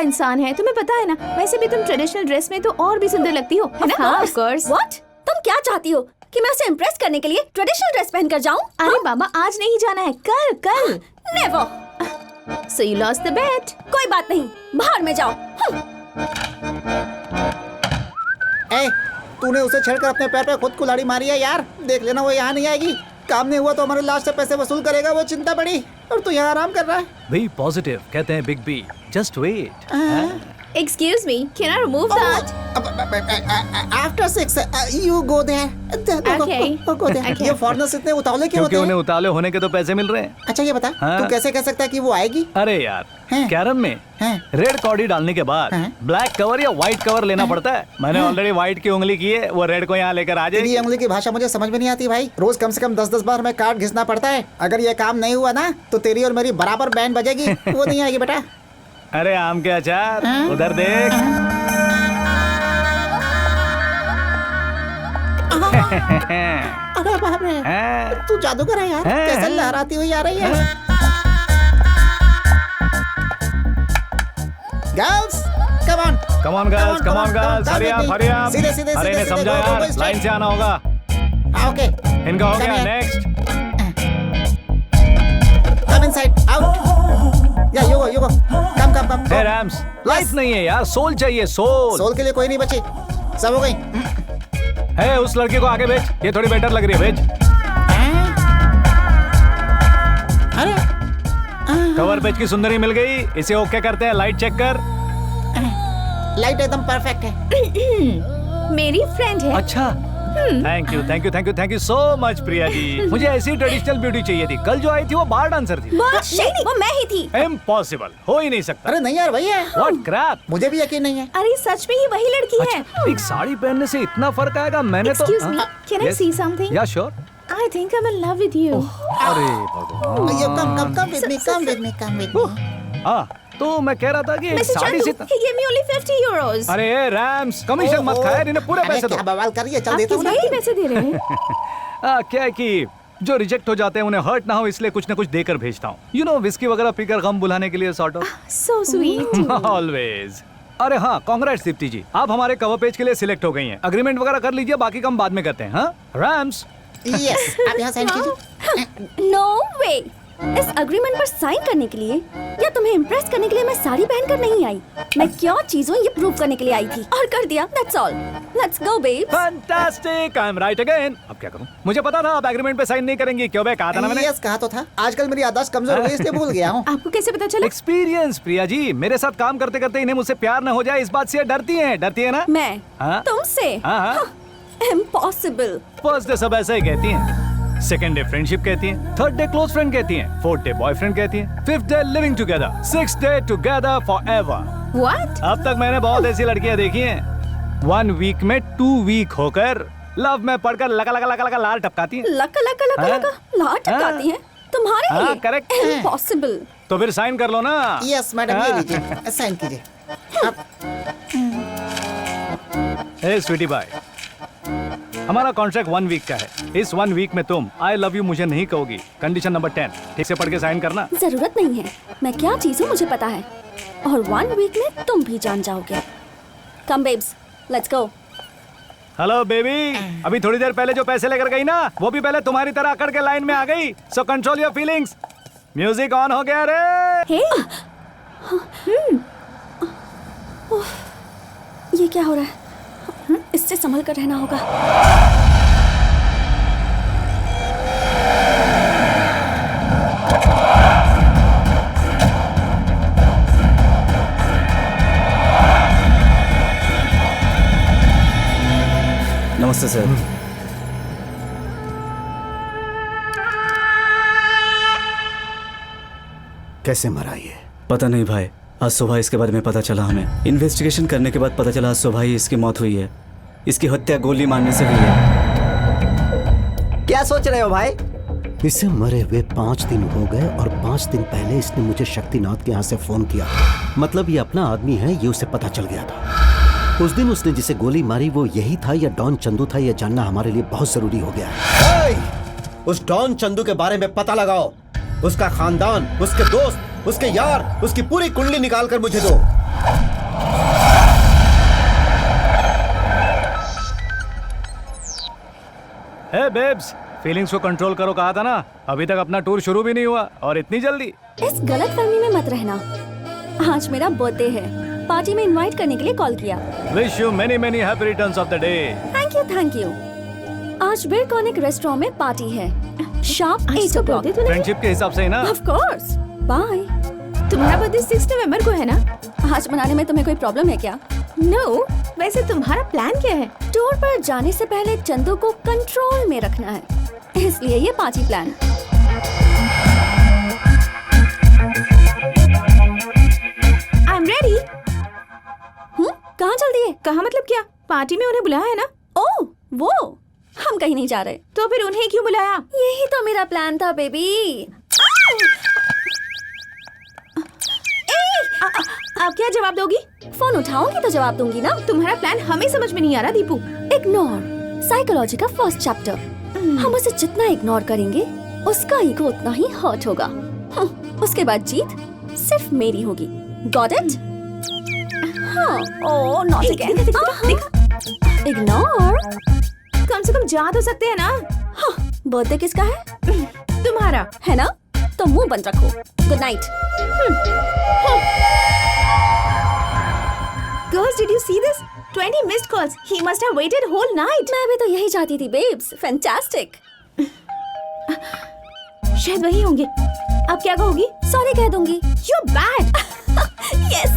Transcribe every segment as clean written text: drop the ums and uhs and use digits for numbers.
इंसान है, तुम्हें पता है ना। वैसे भी तुम ट्रेडिशनल ड्रेस में तो और भी सुंदर लगती हो, है ना? हाँ, of course. What? तुम क्या चाहती हो कि मैं उसे इम्प्रेस करने के लिए ट्रेडिशनल ड्रेस पहनकर जाऊं? अरे बाबा, आज नहीं जाना है, कल कल। Never. So you lost the bet. कोई बात नहीं, बाहर में जाओ। ए, तूने उसे छेड़कर अपने पैर पे खुद कुल्हाड़ी मारी है यार। देख लेना वो यहाँ नहीं आएगी। काम नहीं हुआ तो हमारे लास्ट से पैसे वसूल करेगा, वो चिंता पड़ी। और तू यहाँ आराम कर रहा है। बी पॉजिटिव कहते हैं big B. Just wait. Excuse me, can I remove that? After 6, you go there. Okay. Go there. Okay. ये फॉरेनर्स इतने उतावले क्यों क्योंकि होते उन्हें हैं? उतावले होने के तो पैसे मिल रहे हैं। अच्छा ये बता, हाँ? तू कैसे कह सकता है कि वो आएगी? अरे यार, हैं? कैरम में हैं? रेड कॉर्डी डालने के बाद हैं? ब्लैक कवर या व्हाइट कवर लेना पड़ता है। मैंने ऑलरेडी व्हाइट की उंगली की है, वो रेड को यहाँ लेकर आ तेरी जाएगी। उंगली की भाषा मुझे समझ में नहीं आती भाई। रोज कम से कम 10-10 बार हमें कार्ड घिसना पड़ता है। अगर ये काम नहीं हुआ ना तो तेरी और मेरी बराबर बैंड बजेगी। वो नहीं आएगी बेटा। अरे आम के अचार, हाँ? उधर देख। अरे बाप रे, हैं? तू जादूगर है यार। हैं? कैसे लहराती हुई आ रही है। Girls, come on. Come on girls, come on girls, hurry up, hurry up। सीधे सीधे अरे सीधे इन्हें समझा go, go, यार, go, लाइन से आना होगा। ओके, इनका हो Come गया, here. Next. Come inside, out. या you go। Come. Hey Rams, light नहीं है यार, सोल चाहिए, सोल। सोल के लिए कोई नहीं बची, सब हो गई। है उस लड़की को आगे भेज, ये थोड़ी बेटर लग रही है, भेज। अरे कवर पेज की सुंदरी मिल गई, इसे ओके करते हैं, लाइट चेक कर। लाइट एकदम परफेक्ट है। मेरी फ्रेंड है। अच्छा, thank you so much Priya ji. मुझे ऐसी ट्रेडिशनल ब्यूटी चाहिए थी। कल जो आई थी वो बार डांसर थी। नहीं, वो मैं ही थी। इम्पॉसिबल, हो ही नहीं सकता। अरे नहीं यार, वही है। What crap. मुझे भी यकीन नहीं है। अरे सच में ही वही लड़की है। अच्छा, एक साड़ी पहनने से इतना फर्क आएगा? मैंने तो Excuse me, can I see something? या sure. I think I'm in love with you. अरे भगवान। ये कम विद मी। हाँ, तो मैं कह रहा था कि एक Mr. साड़ी Chandu, से। he gave me only 50 euros. अरे रैम्स, कमीशन मत खाया, इन्हें पूरे पैसे दो। क्या बवाल कर रही है, चल आप देता किस हूँ बात के ना। पैसे दे रहे हैं? क्या है कि जो रिजेक्ट हो जाते हैं उन्हें हर्ट ना हो, इसलिए कुछ ना कुछ देकर भेजता हूँ। यू नो, विस्की वगैरह पीकर गम बुलाने के लिए sort of. So sweet. Always. अरे हाँ, कांग्रेट्स दीप्ति जी, आप हमारे कवर पेज के लिए सिलेक्ट हो गई हैं। अग्रीमेंट वगैरह कर लीजिए, बाकी काम बाद में करते हैं। हाँ रैम्स। यस, आप यहाँ साइन कीजिए। नो वे। इस अग्रीमेंट पर साइन करने के लिए या तुम्हें इम्प्रेस करने के लिए मैं साड़ी पहनकर नहीं आई। मैं क्या चीज हूँ ये प्रूव करने के लिए आई थी, और कर दिया। That's all. Let's go babes. Fantastic, I am right again. अब क्या करूं? मुझे पता था आप एग्रीमेंट पे साइन नहीं करेंगी। क्यों बे, कहा था ना मैंने। यस, कहा तो था। आजकल मेरी याददाश्त कमजोर हो गई, इसलिए भूल गया हूँ। आपको कैसे पता चला? एक्सपीरियंस प्रिया जी, मेरे साथ काम करते करते इन्हें मुझसे प्यार न हो जाए इस बात से डरती है ना? मैं हाँ? तुमसे? हाँ। इम्पॉसिबल। फर्स्ट डे सब ऐसा ही कहती हैं, सेकंड डे फ्रेंडशिप कहती हैं, थर्ड डे क्लोज फ्रेंड कहती हैं, फोर्थ डे बॉयफ्रेंड कहती हैं, fifth day living together, sixth day together forever. What? अब तक मैंने बहुत ऐसी लड़कियां देखी हैं, 1 वीक में 2 वीक होकर लव में पड़कर लगा लाल टपकाती हैं। लका हाँ? लाट टपकाती हैं तुम्हारे हाँ, लिए। correct। इम्पॉसिबल। तो फिर साइन कर लो ना। यस मैडम, ये हाँ। लीजिए, साइन कीजिए। हे स्वीटी बाय, हमारा कॉन्ट्रैक्ट 1 वीक का है। इस 1 वीक में तुम आई लव यू मुझे नहीं कहोगी। कंडीशन नंबर 10, ठीक से पढ़ के साइन करना। जरूरत नहीं है, मैं क्या चीज हूँ मुझे पता है, और 1 वीक में तुम भी जान जाओगे। Come babes, let's go. Hello baby, अभी थोड़ी देर पहले जो पैसे लेकर गई ना, वो भी पहले तुम्हारी तरह अकड़ के लाइन में आ गई। So control your feelings. Music on हो गया रे। हे, ये क्या हो रहा है? इससे संभल कर रहना होगा। नमस्ते सर। कैसे मरा ये? पता नहीं भाई, आज सुबह इसके बारे में पता चला हमें। इन्वेस्टिगेशन करने के बाद पता चला आज सुबह ही इसकी मौत हुई है। इसकी हत्या गोली मारने से हुई है। क्या सोच रहे हो भाई? इसे मरे हुए 5 दिन हो गए और 5 दिन पहले इसने मुझे शक्तिनाथ के यहाँ से फोन किया। मतलब ये अपना आदमी है, ये उसे पता चल गया था। उस दिन उसने जिसे गोली मारी वो यही था या डॉन चंदू था, यह जानना हमारे लिए बहुत जरूरी हो गया है। उस डॉन चंदू के बारे में पता लगाओ। उसका खानदान, उसके दोस्त, उसके यार, उसकी पूरी कुंडली निकाल कर मुझे दो। हे बेब्स, फीलिंग्स को कंट्रोल करो कहा था ना। अभी तक अपना टूर शुरू भी नहीं हुआ और इतनी जल्दी। इस गलतफहमी में मत रहना। आज मेरा बर्थडे है, पार्टी में इनवाइट करने के लिए कॉल किया। Wish you many many happy returns of the day. Thank you thank you. आज बिरकॉनिक रेस्टोरेंट में पार्टी है, शार्प 8 o'clock। फ्रेंडशिप के हिसाब से ही ना। Of course. बाय। तुम्हारा बर्थडे 6 नवंबर को है ना? आज मनाने में तुम्हें कोई प्रॉब्लम है क्या? नो, वैसे तुम्हारा प्लान क्या है? टूर पर जाने से पहले चंदू को कंट्रोल में रखना है, इसलिए ये party plan. I am ready. कहाँ चल दिए? कहाँ मतलब क्या? पार्टी में उन्हें बुलाया है ना? ओह वो, हम कहीं नहीं जा रहे। तो फिर उन्हें क्यों बुलाया? यही तो मेरा प्लान था बेबी। आप क्या जवाब दोगी? फोन उठाओगी तो जवाब दूंगी ना। तुम्हारा प्लान हमें समझ में नहीं आ रहा दीपू। इग्नोर, साइकोलॉजी का फर्स्ट चैप्टर। हम उसे जितना इग्नोर करेंगे उसका ईगो उतना ही हर्ट होगा। उसके बाद जीत सिर्फ मेरी होगी। Got it? हाँ। Oh not again. इग्नोर। कम से कम जा तो सकते हैं ना। हाँ, बर्थडे किसका है? तुम्हारा है ना? तो मुंह बंद रखो। Good night. Girls, did you see this? 20 missed calls. He must have waited whole night. मैं भी तो यही चाहती थी बेब्स। फैंटास्टिक। शायद वही होंगे। अब क्या कहोगी? सॉरी कह दूंगी। You're bad. यस।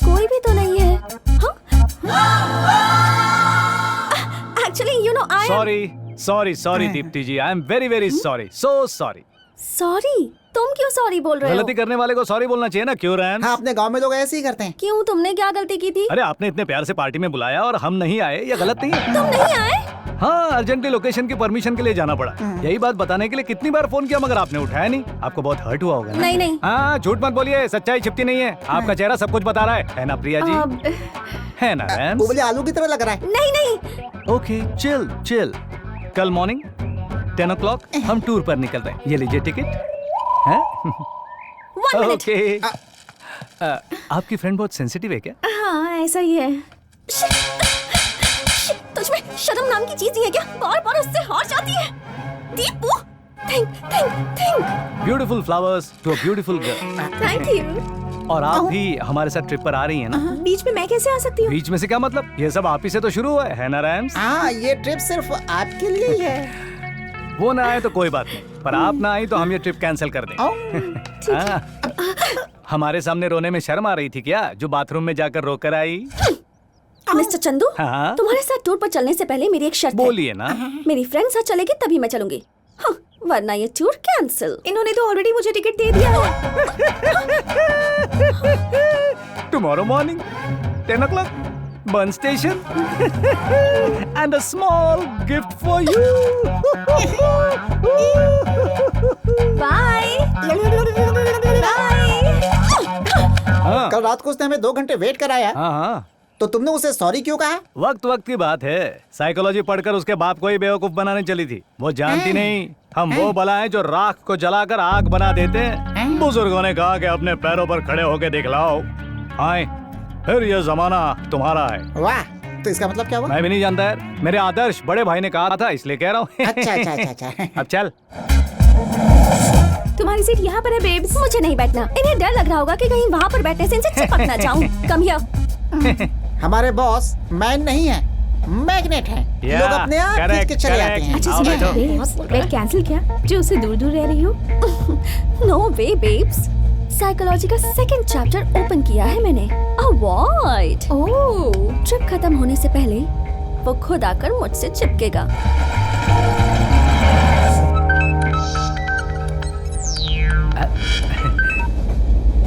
कोई भी तो नहीं है। Actually you know I sorry Deepti ji, I am very very sorry, so sorry. Sorry? तुम क्यों सॉरी बोल रहे हो? गलती करने वाले को सॉरी बोलना चाहिए ना, क्यों रैन? हाँ, अपने गांव में लोग ऐसे ही करते हैं। क्यों, तुमने क्या गलती की थी? अरे आपने इतने प्यार से पार्टी में बुलाया और हम नहीं आए, ये गलत नहीं है। तुम नहीं आए? हाँ, अर्जेंटली लोकेशन की परमिशन के लिए जाना पड़ा। यही बात बताने के लिए कितनी बार फोन किया मगर आपने उठाया नहीं। आपको बहुत हर्ट हुआ होगा ना? नहीं। हाँ, झूठ मत बोलिए, सच्चाई छिपती नहीं है। आपका चेहरा सब कुछ बता रहा है ना प्रिया जी? है ना रैन? वो बोले आलू की तरह लग रहा है। नहीं। Okay, chill. कल मॉर्निंग 10 o'clock हम टूर पर निकल रहे हैं। ये लीजिए टिकट। हैं? 1 मिनट। ओके। आपकी फ्रेंड बहुत सेंसिटिव है क्या? हाँ, ऐसा ही है। तुझमें शर्म नाम की चीज नहीं है क्या? बार उससे हार जाती है। Deepu, think. Beautiful flowers to a beautiful girl. Thank you. और आप भी हमारे साथ ट्रिप पर आ रही हैं ना? बीच में मैं कैसे आ सकती हूँ? बीच में से क्या मतलब? ये सब आप ही से तो शुरू हुआ है ना रैम्स? हाँ, ये ट्रिप सिर्फ आपके लिए ही है। वो ना आए तो कोई बात नहीं, पर आप ना आई तो हम ये ट्रिप कैंसिल कर दें। हाँ। हमारे सामने रोने में शर्म आ रही थी क्या, जो बाथरूम में जाकर रोकर आई? मिस्टर चंदू, हाँ? तुम्हारे साथ टूर पर चलने से पहले मेरी एक शर्त है। बोलिए ना। मेरी फ्रेंड साथ चलेगी तभी मैं चलूंगी। हाँ, वरना ये टूर कैंसिल। इन्होंने तो ऑलरेडी मुझे टिकट दे दिया है। टुमारो मॉर्निंग 10 o'clock बन station and a small gift for you. Bye. हाँ। कल रात को उसने हमें 2 घंटे वेट कराया। हाँ। तो तुमने उसे सॉरी क्यों कहा? वक्त की बात है। साइकोलॉजी पढ़कर उसके बाप को ही बेवकूफ बनाने चली थी। वो जानती नहीं हम वो बला हैं जो राख को जलाकर आग बना देते हैं। बुजुर्गों ने कहा कि अपने पैरों पर खड़े होकर दिखलाओ। आए, फिर ये जमाना तुम्हारा है। वाह, तो इसका मतलब क्या हुआ? मैं भी नहीं जानता यार, मेरे आदर्श बड़े भाई ने कहा था इसलिए कह रहा हूँ। अच्छा। अब चल। तुम्हारी सीट यहाँ पर है बेब्स। मुझे नहीं बैठना। इन्हें डर लग रहा होगा कि कहीं वहाँ पर बैठने से इनसे चिपक ना जाऊं। Come here. हमारे बॉस मैन नहीं है, मैग्नेट है। Yeah, लोग अपने आप खींच के चले correct. आते हैं। अच्छा आओ सुनो बैठो। बेब्स, वेट कैंसिल किया जो उससे दूर रह रही हो? नो वे बेब्स, साइकोलॉजी का सेकंड चैप्टर ओपन किया है मैंने। अवॉइड। ओह, ट्रिप खत्म होने से पहले वो खुद आकर मुझसे चिपकेगा।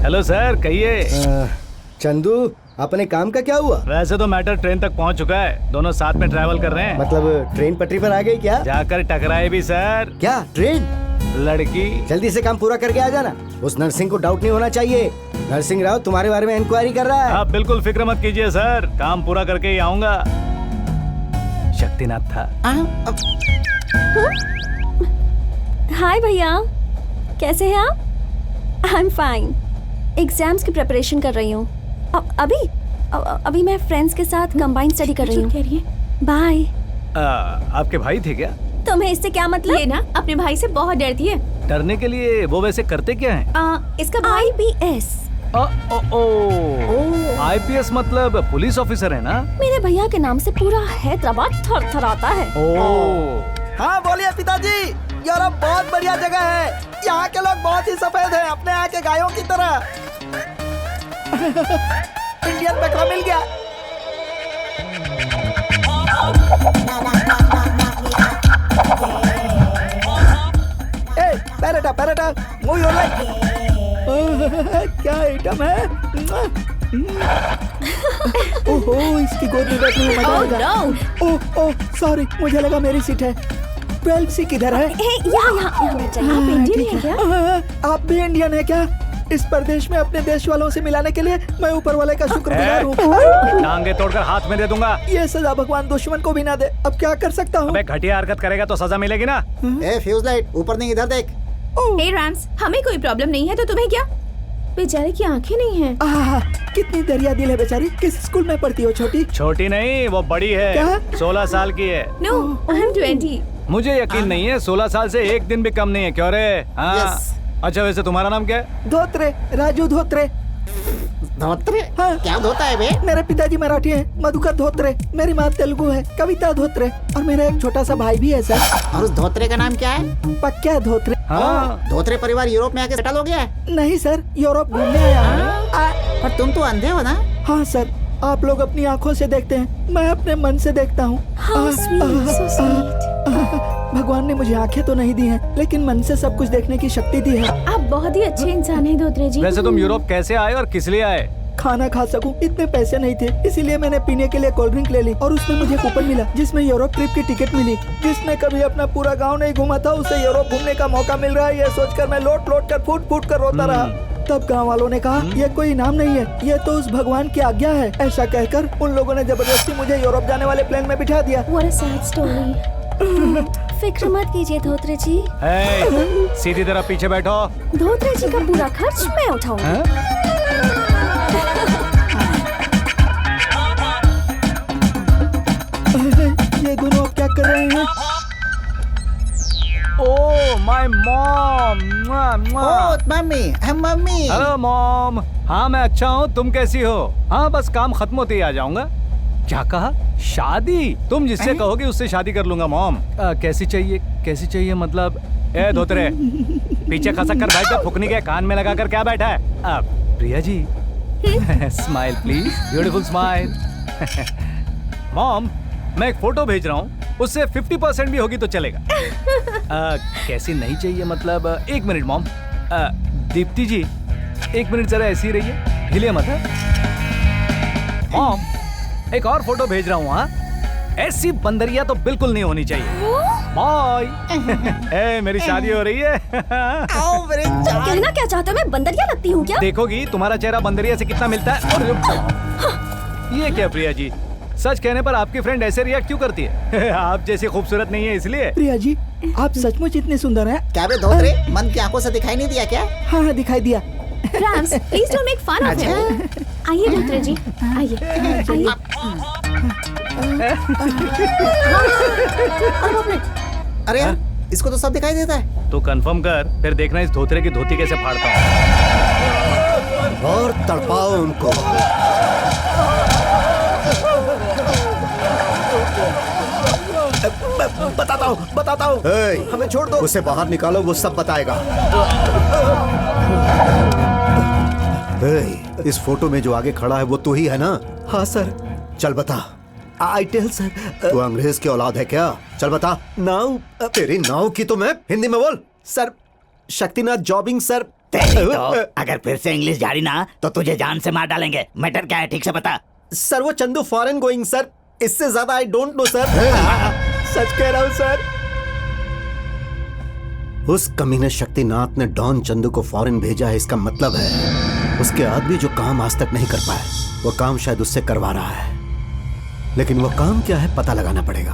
हेलो सर, कहिए। चंदू, अपने काम का क्या हुआ? वैसे तो मैटर ट्रेन तक पहुंच चुका है, दोनों साथ में ट्रैवल कर रहे हैं। मतलब ट्रेन पटरी पर आ गई क्या? जाकर टकराए भी सर। क्या ट्रेन? लड़की। जल्दी से काम पूरा करके आ जाना। उस नर्सिंग को डाउट नहीं होना चाहिए। नरसिंह राव तुम्हारे बारे में इंक्वायरी कर रहा है। आप बिल्कुल फिक्र मत कीजिए सर, काम पूरा करके ही आऊंगा। शक्तिनाथ था। हाय भैया, कैसे हैं आप? I am fine. एग्जाम्स की प्रिपरेशन कर रही हूँ। अभी मैं फ्रेंड्स के साथ कंबाइंड स्टडी कर रही हूँ। बाय। आपके भाई थे क्या? तुम्हें इससे क्या मतलब? ये ना अपने भाई से बहुत डरती है। डरने के लिए वो वैसे करते क्या हैं? इसका भाई IPS। IPS मतलब पुलिस ऑफिसर है ना? मेरे भैया के नाम से पूरा हैदराबाद थरथराता है। हाँ बोलिए पिताजी, यूरोप बहुत बढ़िया जगह है। यहाँ के लोग बहुत ही सफेद हैं, अपने यहाँ के गायों की तरह। इंडियन बकरा मिल गया। पैरेटा, मूव योर लेग। क्या आइटम है? ओहो, इसकी गोद में बैठने में मजा आएगा। ओह सॉरी, मुझे लगा मेरी सीट है। 12 सी किधर है? यहाँ बैठ जाइए। आप इंडियन हैं क्या? आप भी इंडियन है क्या? इस प्रदेश में अपने देश वालों से मिलाने के लिए मैं ऊपर वाले का शुक्रगुजार हूँ। टांगे तोड़कर हाथ में दे दूंगा। ये सजा भगवान दुश्मन को भी ना दे। अब क्या कर सकता हूँ? अबे घटिया हरकत करेगा तो सजा मिलेगी ना। ए फ्यूज लाइट, ऊपर नहीं इधर देख। हे रैम्स, हमें कोई प्रॉब्लम नहीं है तो तुम्हें क्या? बेचारे की आंखें नहीं हैं। कितनी दरिया दिल है बेचारी। किस स्कूल में पढ़ती हो? छोटी नहीं, वो बड़ी है। क्या? 16 साल की है। No, I am 20। मुझे यकीन नहीं है, 16 साल से एक दिन भी कम नहीं है। क्यों रे? Yes. अच्छा वैसे तुम्हारा नाम क्या है? धोत्रे, राजू धोत्रे। धोत्रे? हाँ। क्या धोता है बे? मेरे पिताजी मराठी हैं, मधुकर धोत्रे। मेरी माँ तेलुगु है, कविता धोत्रे। और मेरा एक छोटा सा भाई भी है सर। और उस धोत्रे का नाम क्या है? पक्का धोत्रे। हाँ। धोत्रे परिवार यूरोप में आके सेटल हो गया है? नहीं सर, यूरोप घूमने आया हूँ। पर तुम तो अंधे हो ना? हाँ सर, आप लोग अपनी आँखों से देखते हैं, मैं अपने मन से देखता हूँ। How sweet, so sweet। भगवान ने मुझे आंखें तो नहीं दी हैं, लेकिन मन से सब कुछ देखने की शक्ति दी है। आप बहुत ही अच्छे इंसान हैं धोत्रे जी। वैसे तुम यूरोप कैसे आए और किस लिए आए? खाना खा सकूं, इतने पैसे नहीं थे, इसीलिए मैंने पीने के लिए कोल्ड ड्रिंक ले ली और उसमें मुझे कूपन मिला जिसमें यूरोप ट्रिप की टिकट मिली। जिसने कभी अपना पूरा गांव नहीं घूमा था उसे यूरोप घूमने का मौका मिल रहा है, ये सोचकर मैं लोट कर फूट कर रोता रहा। तब गांव वालों ने कहा ये कोई इनाम नहीं है, ये तो उस भगवान की आज्ञा है। ऐसा कहकर उन लोगों ने जबरदस्ती मुझे यूरोप जाने वाले प्लेन में बिठा दिया। What a sad story। फिक्र मत कीजिए धोत्रे जी। सीधी तरह पीछे बैठो। धोत्रे जी का पूरा खर्च मैं उठाऊंगी। ये दोनों अब क्या कर रहे हैं? Oh my mom. Mummy, mummy. Hello mom. हाँ मैं अच्छा हूँ, तुम कैसी हो? हाँ बस काम खत्म होते ही आ जाऊंगा। क्या कहा? शादी? तुम जिससे कहोगे उससे शादी कर लूंगा मॉम। कैसी चाहिए मतलब? ए धोत्रे, पीछे खसक कर बैठ जा। फुकनी के कान में लगा कर क्या बैठा है? Priya ji smile please, beautiful smile. Mom मैं एक फोटो भेज रहा हूँ, उससे 50% भी होगी तो चलेगा। कैसी नहीं चाहिए मतलब? एक मिनट मॉम। दीप्ति जी एक मिनट जरा ऐसी रहिए, हिलिए मत। मॉम एक और फोटो भेज रहा हूँ। हाँ ऐसी बंदरिया तो बिल्कुल नहीं होनी चाहिए। बाय। मेरी शादी हो रही है। कहना क्या चाहते हो? मैं बंदरिया लगती हूँ क्या? देखोगी तुम्हारा चेहरा बंदरिया से कितना मिलता है। और ये क्या प्रिया जी, सच कहने पर आपकी फ्रेंड ऐसे रिएक्ट क्यों करती है? आप जैसी खूबसूरत नहीं है इसलिए। प्रिया जी आप सचमुच इतने सुंदर हैं। क्या बे धोत्रे, मन की आंखों से दिखाई नहीं दिया क्या? हाँ दिखाई दिया। Rams, please don't make fun of him. आइए धोत्रे जी, आइए। अरे यार इसको तो सब दिखाई देता है। तो कंफर्म कर, फिर देखना इस धोत्रे की धोती कैसे फाड़ता हूँ। और तड़पाओ उनको। बताता हूँ। हमें छोड़ दो। उसे बाहर निकालो, वो सब बताएगा। इस फोटो में जो आगे खड़ा है वो तू ही है ना? हाँ सर। चल बता। I tell sir. तू अंग्रेज की औलाद है क्या? चल बता। नाउ तेरी नाव की तो मैं हिंदी में बोल। सर, शक्तिनाथ जॉबिंग सर। तो अगर फिर से इंग्लिश जारी ना तो तुझे जान से मार डालेंगे। मैटर क्या है ठीक से बता। सर वो चंदू फॉरेन गोइंग सर, इससे ज्यादा आई डोंट नो सर। सच कह रहा हूँ सर। उस कमीने शक्तिनाथ ने डॉन चंदू को फॉरेन भेजा है, इसका मतलब है उसके आदमी जो काम आज तक नहीं कर पाए वो काम शायद उससे करवा रहा है। लेकिन वो काम क्या है पता लगाना पड़ेगा।